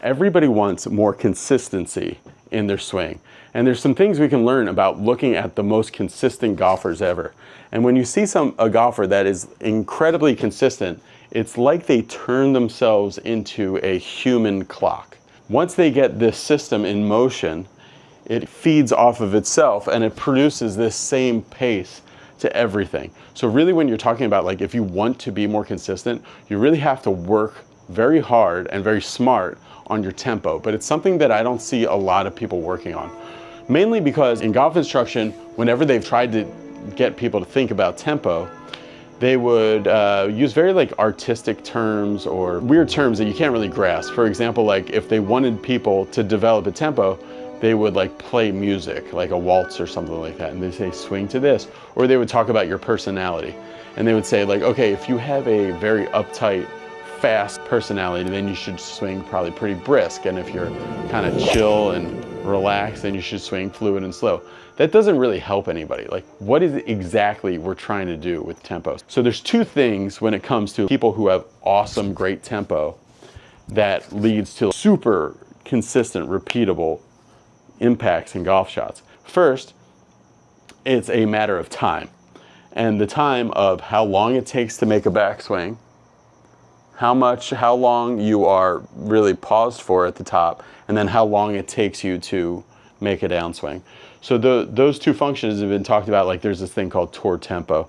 everybody wants more consistency in their swing. And there's some things we can learn about looking at the most consistent golfers ever. And when you see a golfer that is incredibly consistent, it's like they turn themselves into a human clock. Once they get this system in motion, it feeds off of itself and it produces this same pace to everything. So really when you're talking about like if you want to be more consistent, you really have to work very hard and very smart on your tempo. But it's something that I don't see a lot of people working on. Mainly because in golf instruction, whenever they've tried to get people to think about tempo, they would use very like artistic terms or weird terms that you can't really grasp. For example, like if they wanted people to develop a tempo, they would like play music, like a waltz or something like that. And they say swing to this, or they would talk about your personality. And they would say like, okay, if you have a very uptight, fast personality, then you should swing probably pretty brisk. And if you're kind of chill and relaxed, then you should swing fluid and slow. That doesn't really help anybody. Like, what is it exactly we're trying to do with tempo? So there's two things when it comes to people who have awesome, great tempo that leads to super consistent, repeatable impacts in golf shots. First, it's a matter of time. And the time of how long it takes to make a backswing, how long you are really paused for at the top, and then how long it takes you to make a downswing. So those two functions have been talked about. Like there's this thing called tour tempo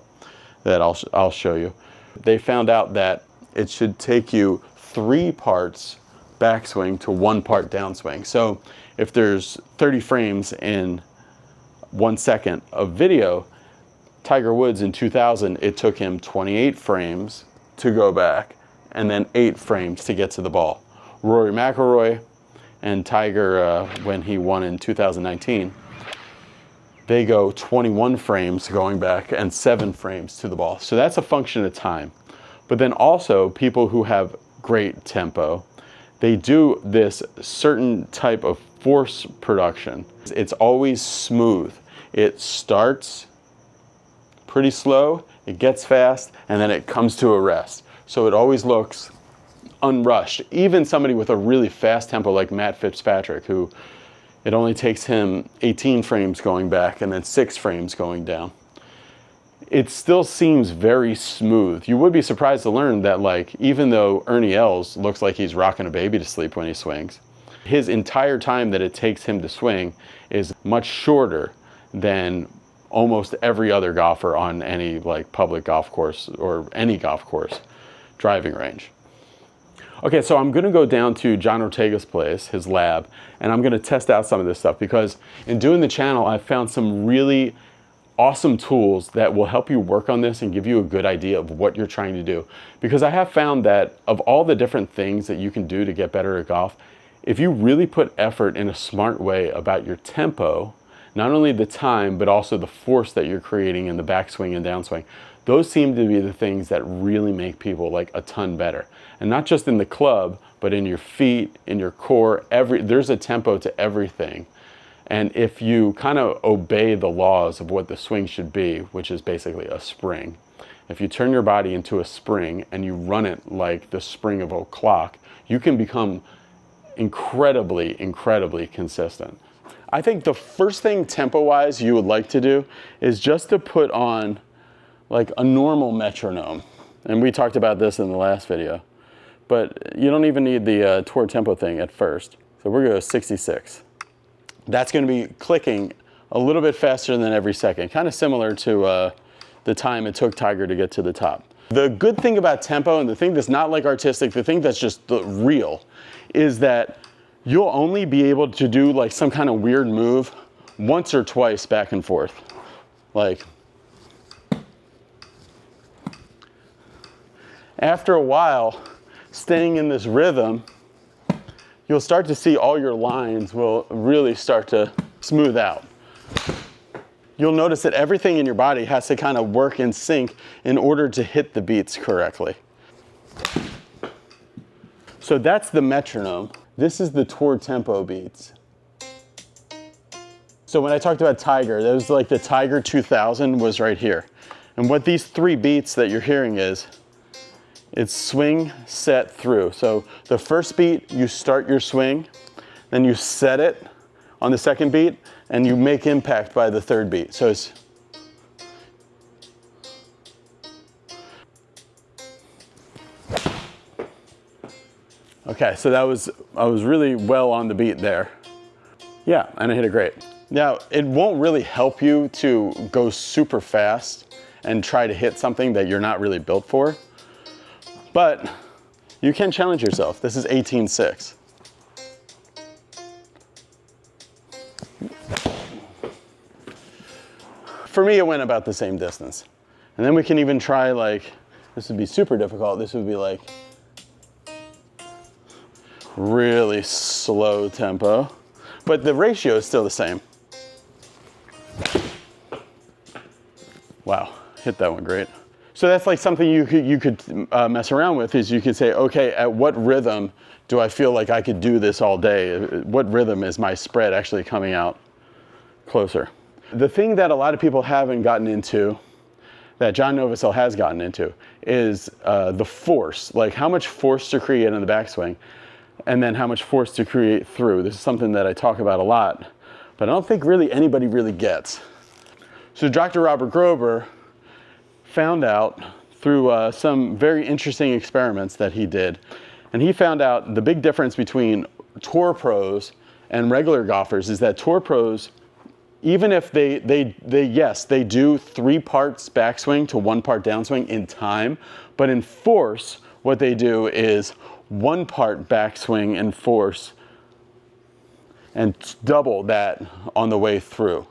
that I'll show you. They found out that it should take you 3 parts backswing to 1 part downswing. So if there's 30 frames in 1 second of video, Tiger Woods in 2000, it took him 28 frames to go back and then 8 frames to get to the ball. Rory McIlroy and Tiger, when he won in 2019, they go 21 frames going back and 7 frames to the ball. So that's a function of time. But then also people who have great tempo, they do this certain type of force production. It's always smooth. It starts pretty slow, it gets fast, and then it comes to a rest. So it always looks unrushed. Even somebody with a really fast tempo like Matt Fitzpatrick, who it only takes him 18 frames going back and then 6 frames going down. It still seems very smooth. You would be surprised to learn that like, even though Ernie Els looks like he's rocking a baby to sleep when he swings, his entire time that it takes him to swing is much shorter than almost every other golfer on any like public golf course or any golf course driving range. Okay, so I'm gonna go down to John Ortega's place, his lab, and I'm gonna test out some of this stuff because in doing the channel, I've found some really awesome tools that will help you work on this and give you a good idea of what you're trying to do. Because I have found that of all the different things that you can do to get better at golf, if you really put effort in a smart way about your tempo, not only the time, but also the force that you're creating in the backswing and downswing, those seem to be the things that really make people like a ton better. And not just in the club, but in your feet, in your core, there's a tempo to everything. And if you kind of obey the laws of what the swing should be, which is basically a spring, if you turn your body into a spring and you run it like the spring of a clock, you can become incredibly, incredibly consistent. I think the first thing tempo-wise you would like to do is just to put on like a normal metronome. And we talked about this in the last video. But you don't even need the tour tempo thing at first. So we're going to go 66. That's going to be clicking a little bit faster than every second, kind of similar to the time it took Tiger to get to the top. The good thing about tempo, and the thing that's not like artistic, the thing that's just real, is that you'll only be able to do like some kind of weird move once or twice back and forth. Like, after a while, staying in this rhythm, you'll start to see all your lines will really start to smooth out. You'll notice that everything in your body has to kind of work in sync in order to hit the beats correctly. So that's the metronome. This is the tour tempo beats. So when I talked about Tiger, that was like the Tiger 2000 was right here. And what these 3 beats that you're hearing is It's swing, set, through. So the first beat, you start your swing, then you set it on the second beat, and you make impact by the third beat. So it's okay, so I was really well on the beat there. Yeah, and I hit it great. Now, it won't really help you to go super fast and try to hit something that you're not really built for, but you can challenge yourself. This is 18.6. For me, it went about the same distance. And then we can even try, like, this would be super difficult. This would be like really slow tempo, but the ratio is still the same. Wow, hit that one great. So that's like something you could mess around with, is you could say, okay, at what rhythm do I feel like I could do this all day? What rhythm is my spread actually coming out closer? The thing that a lot of people haven't gotten into, that John Novosel has gotten into, is the force, like how much force to create in the backswing, and then how much force to create through. This is something that I talk about a lot, but I don't think really anybody really gets. So Dr. Robert Grober found out through some very interesting experiments that he did, and he found out the big difference between tour pros and regular golfers is that tour pros, even if they do 3 parts backswing to 1 part downswing in time, but in force, what they do is 1 part backswing in force and double that on the way through.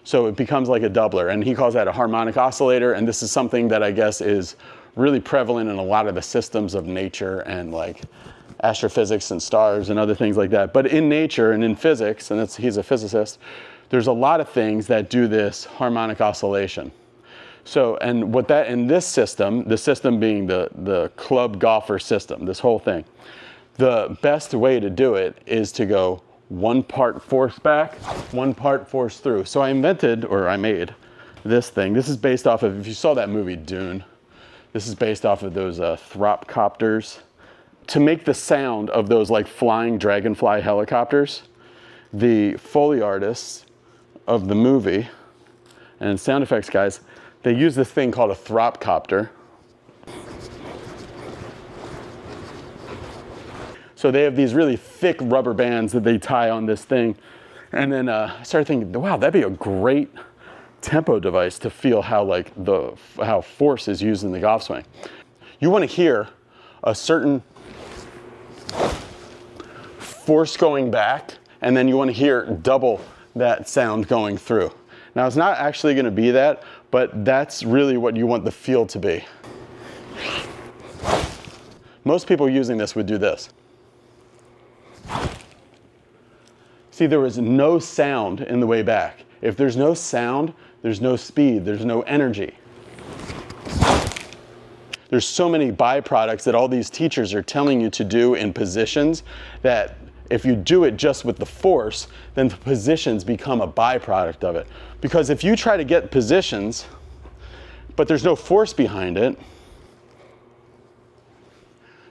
So it becomes like a doubler, and he calls that a harmonic oscillator, and this is something that I guess is really prevalent in a lot of the systems of nature and like astrophysics and stars and other things like that. But in nature and in physics, and he's a physicist, there's a lot of things that do this harmonic oscillation. So, and what that, in this system, the system being the club golfer system, this whole thing, the best way to do it is to go 1 part force back, 1 part force through. So I invented, or I made, this thing. This is based off of, if you saw that movie Dune, this is based off of those thropcopters. To make the sound of those like flying dragonfly helicopters, the Foley artists of the movie and sound effects guys, they use this thing called a thropcopter. So they have these really thick rubber bands that they tie on this thing. And then I started thinking, wow, that'd be a great tempo device to feel how like how force is used in the golf swing. You want to hear a certain force going back, and then you want to hear double that sound going through. Now it's not actually going to be that, but that's really what you want the feel to be. Most people using this would do this. See, there was no sound in the way back. If there's no sound, there's no speed, there's no energy. There's so many byproducts that all these teachers are telling you to do in positions that if you do it just with the force, then the positions become a byproduct of it. Because if you try to get positions, but there's no force behind it,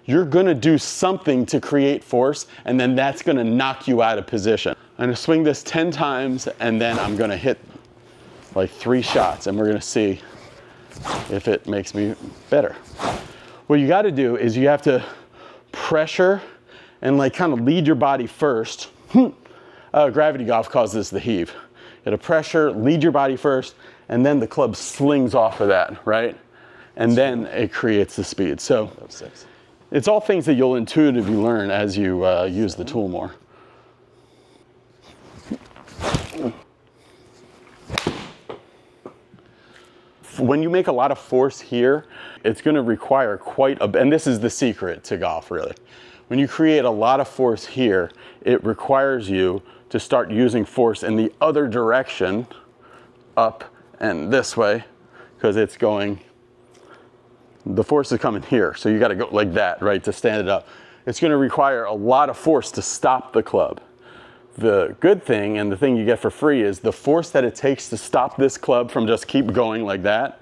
you're gonna do something to create force, and then that's gonna knock you out of position. I'm gonna swing this 10 times, and then I'm gonna hit like 3 shots, and we're gonna see if it makes me better. What you gotta do is you have to pressure and like kind of lead your body first. Gravity golf calls this the heave. You gotta pressure, lead your body first, and then the club slings off of that, right? And then it creates the speed. So it's all things that you'll intuitively learn as you use the tool more. When you make a lot of force here, it's going to require quite a, and this is the secret to golf really. When you create a lot of force here, it requires you to start using force in the other direction, up and this way, because it's going, the force is coming here. So you got to go like that, right, to stand it up. It's going to require a lot of force to stop the club. The good thing, and the thing you get for free, is the force that it takes to stop this club from just keep going like that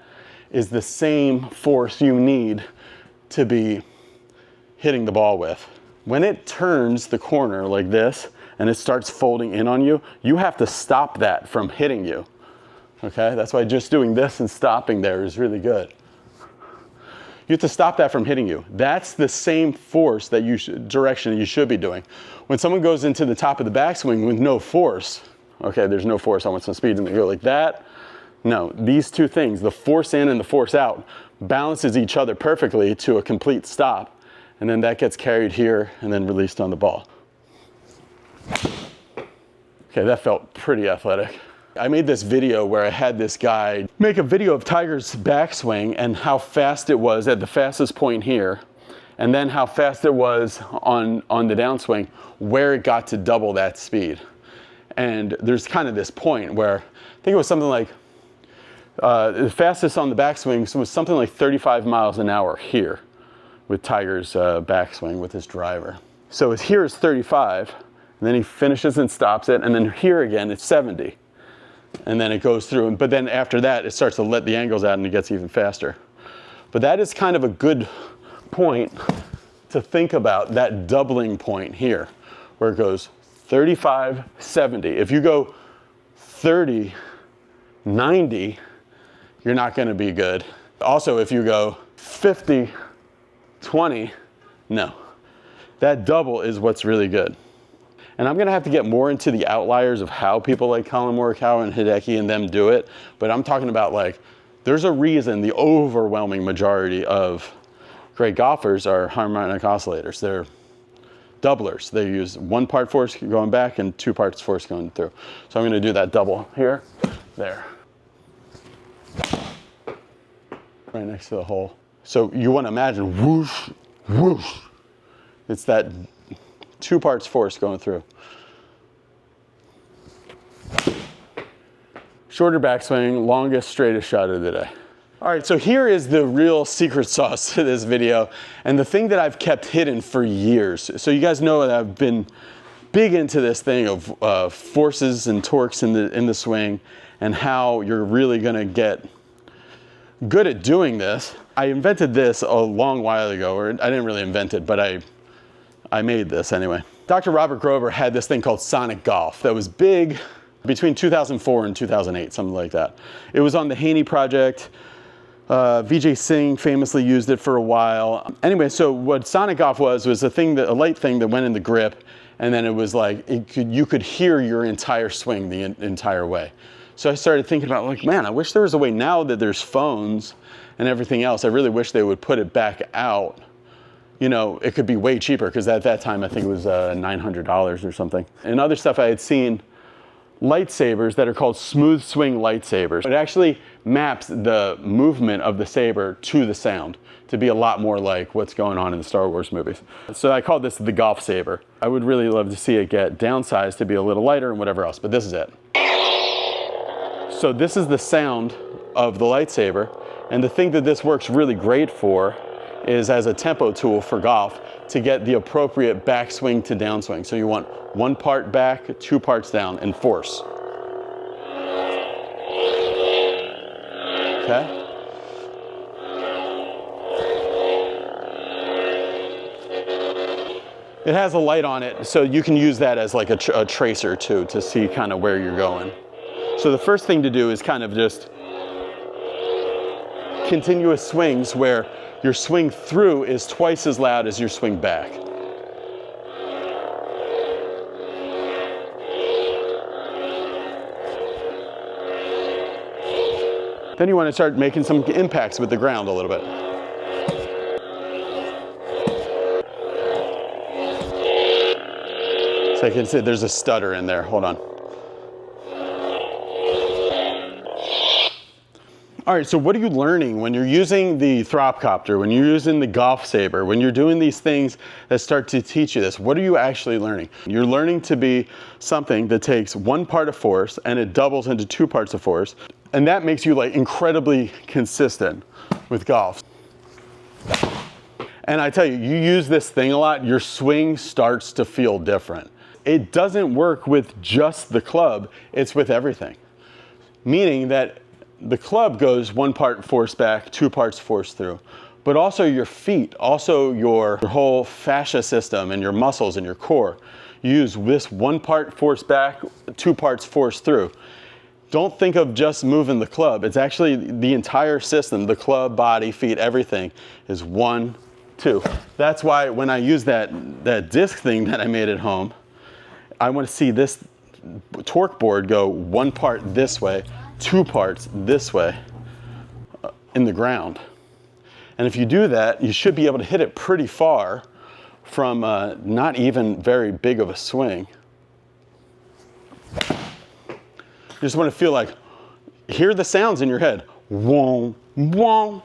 is the same force you need to be hitting the ball with. When it turns the corner like this and it starts folding in on you, you have to stop that from hitting you. Okay, that's why just doing this and stopping there is really good. You have to stop that from hitting you. That's the same force that direction you should be doing. When someone goes into the top of the backswing with no force, okay, there's no force, I want some speed, and they go like that. No, these two things, the force in and the force out, balances each other perfectly to a complete stop. And then that gets carried here and then released on the ball. Okay, that felt pretty athletic. I made this video where I had this guy make a video of Tiger's backswing and how fast it was at the fastest point here, and then how fast it was on the downswing where it got to double that speed. And there's kind of this point where, I think it was something like, the fastest on the backswing was something like 35 miles an hour here with Tiger's backswing with his driver. So here is 35, and then he finishes and stops it, and then here again it's 70. And then it goes through, but then after that it starts to let the angles out and it gets even faster. But that is kind of a good point to think about, that doubling point here, where it goes 35, 70. If you go 30, 90, you're not going to be good. Also, if you go 50, 20, no. That double is what's really good. And I'm gonna have to get more into the outliers of how people like Colin Morikawa and Hideki and them do it, but I'm talking about, like, there's a reason the overwhelming majority of great golfers are harmonic oscillators. They're doublers. They use 1 part force going back and 2 parts force going through. So I'm gonna do that double here, there. Right next to the hole. So you wanna imagine whoosh, whoosh. It's that 2 parts force going through. Shorter backswing, longest, straightest shot of the day. All right, so here is the real secret sauce to this video, and the thing that I've kept hidden for years. So you guys know that I've been big into this thing of forces and torques in the swing, and how you're really gonna get good at doing this. I invented this a long while ago, or I didn't really invent it, but I made this anyway. Dr. Robert Grover had this thing called Sonic Golf that was big between 2004 and 2008, something like that. It was on the Haney Project. Vijay Singh famously used it for a while. Anyway, so what Sonic Golf was a light thing that went in the grip, and then it was like, you could hear your entire swing the entire way. So I started thinking about, like, man, I wish there was a way, now that there's phones and everything else, I really wish they would put it back out. You know, it could be way cheaper, because at that time I think it was $900 or something. And other stuff I had seen, lightsabers that are called smooth swing lightsabers. It actually maps the movement of the saber to the sound to be a lot more like what's going on in the Star Wars movies. So I call this the golf saber. I would really love to see it get downsized to be a little lighter and whatever else, but this is it. So this is the sound of the lightsaber, and the thing that this works really great for is as a tempo tool for golf to get the appropriate backswing to downswing. So you want 1 part back, 2 parts down, and force. Okay? It has a light on it, so you can use that as like a tracer too, to see kind of where you're going. So the first thing to do is kind of just continuous swings where your swing through is twice as loud as your swing back. Then you want to start making some impacts with the ground a little bit. So I can see there's a stutter in there. Hold on. All right, so what are you learning when you're using the Thropcopter, when you're using the golf saber, when you're doing these things that start to teach you this? What are you actually learning? You're learning to be something that takes 1 part of force and it doubles into 2 parts of force. And that makes you like incredibly consistent with golf. And I tell you, you use this thing a lot, your swing starts to feel different. It doesn't work with just the club, it's with everything. Meaning that the club goes 1 part force back, 2 parts force through. but also your feet, also your whole fascia system and your muscles and your core. You use this one part force back, 2 parts force through. Don't think of just moving the club. It's actually the entire system, the club, body, feet, everything is 1, 2. That's why when I use that disc thing that I made at home, I want to see this torque board go 1 part this way, 2 parts this way in the ground. And if you do that, you should be able to hit it pretty far from not even very big of a swing. You just want to feel like, hear the sounds in your head. Wong, wong,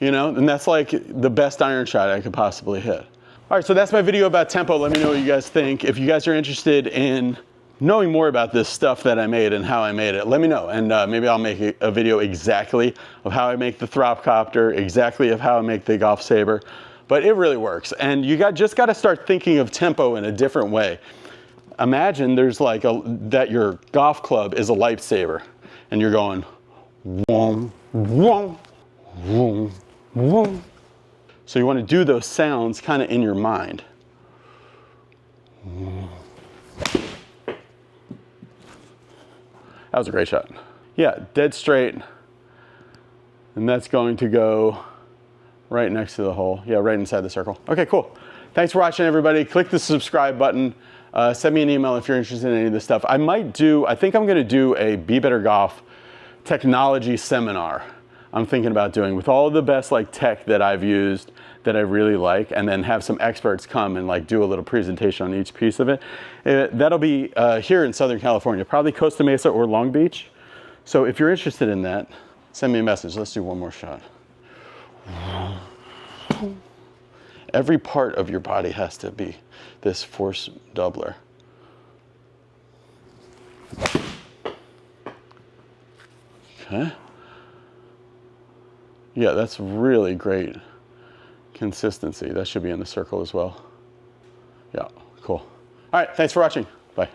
you know, and that's like the best iron shot I could possibly hit. All right, so that's my video about tempo. Let me know what you guys think. If you guys are interested in knowing more about this stuff that I made and how I made it, let me know. And maybe I'll make a video exactly of how I make the Thropcopter, exactly of how I make the Golf Saber. But it really works. And you just got to start thinking of tempo in a different way. Imagine there's like that your golf club is a lightsaber and you're going wong, wong, wong, wong. So you want to do those sounds kind of in your mind. That was a great shot. Yeah, dead straight. And that's going to go right next to the hole. Yeah, right inside the circle. Okay, cool. Thanks for watching, everybody. Click the subscribe button. Send me an email if you're interested in any of this stuff. I think I'm gonna do a Be Better Golf technology seminar. I'm thinking about doing with all the best like tech that I've used that I really like, and then have some experts come and like do a little presentation on each piece of it. That'll be here in Southern California, probably Costa Mesa or Long Beach. So if you're interested in that, send me a message. Let's do one more shot. Every part of your body has to be this force doubler. Okay. Yeah, that's really great consistency. That should be in the circle as well. Yeah, cool. All right, thanks for watching. Bye.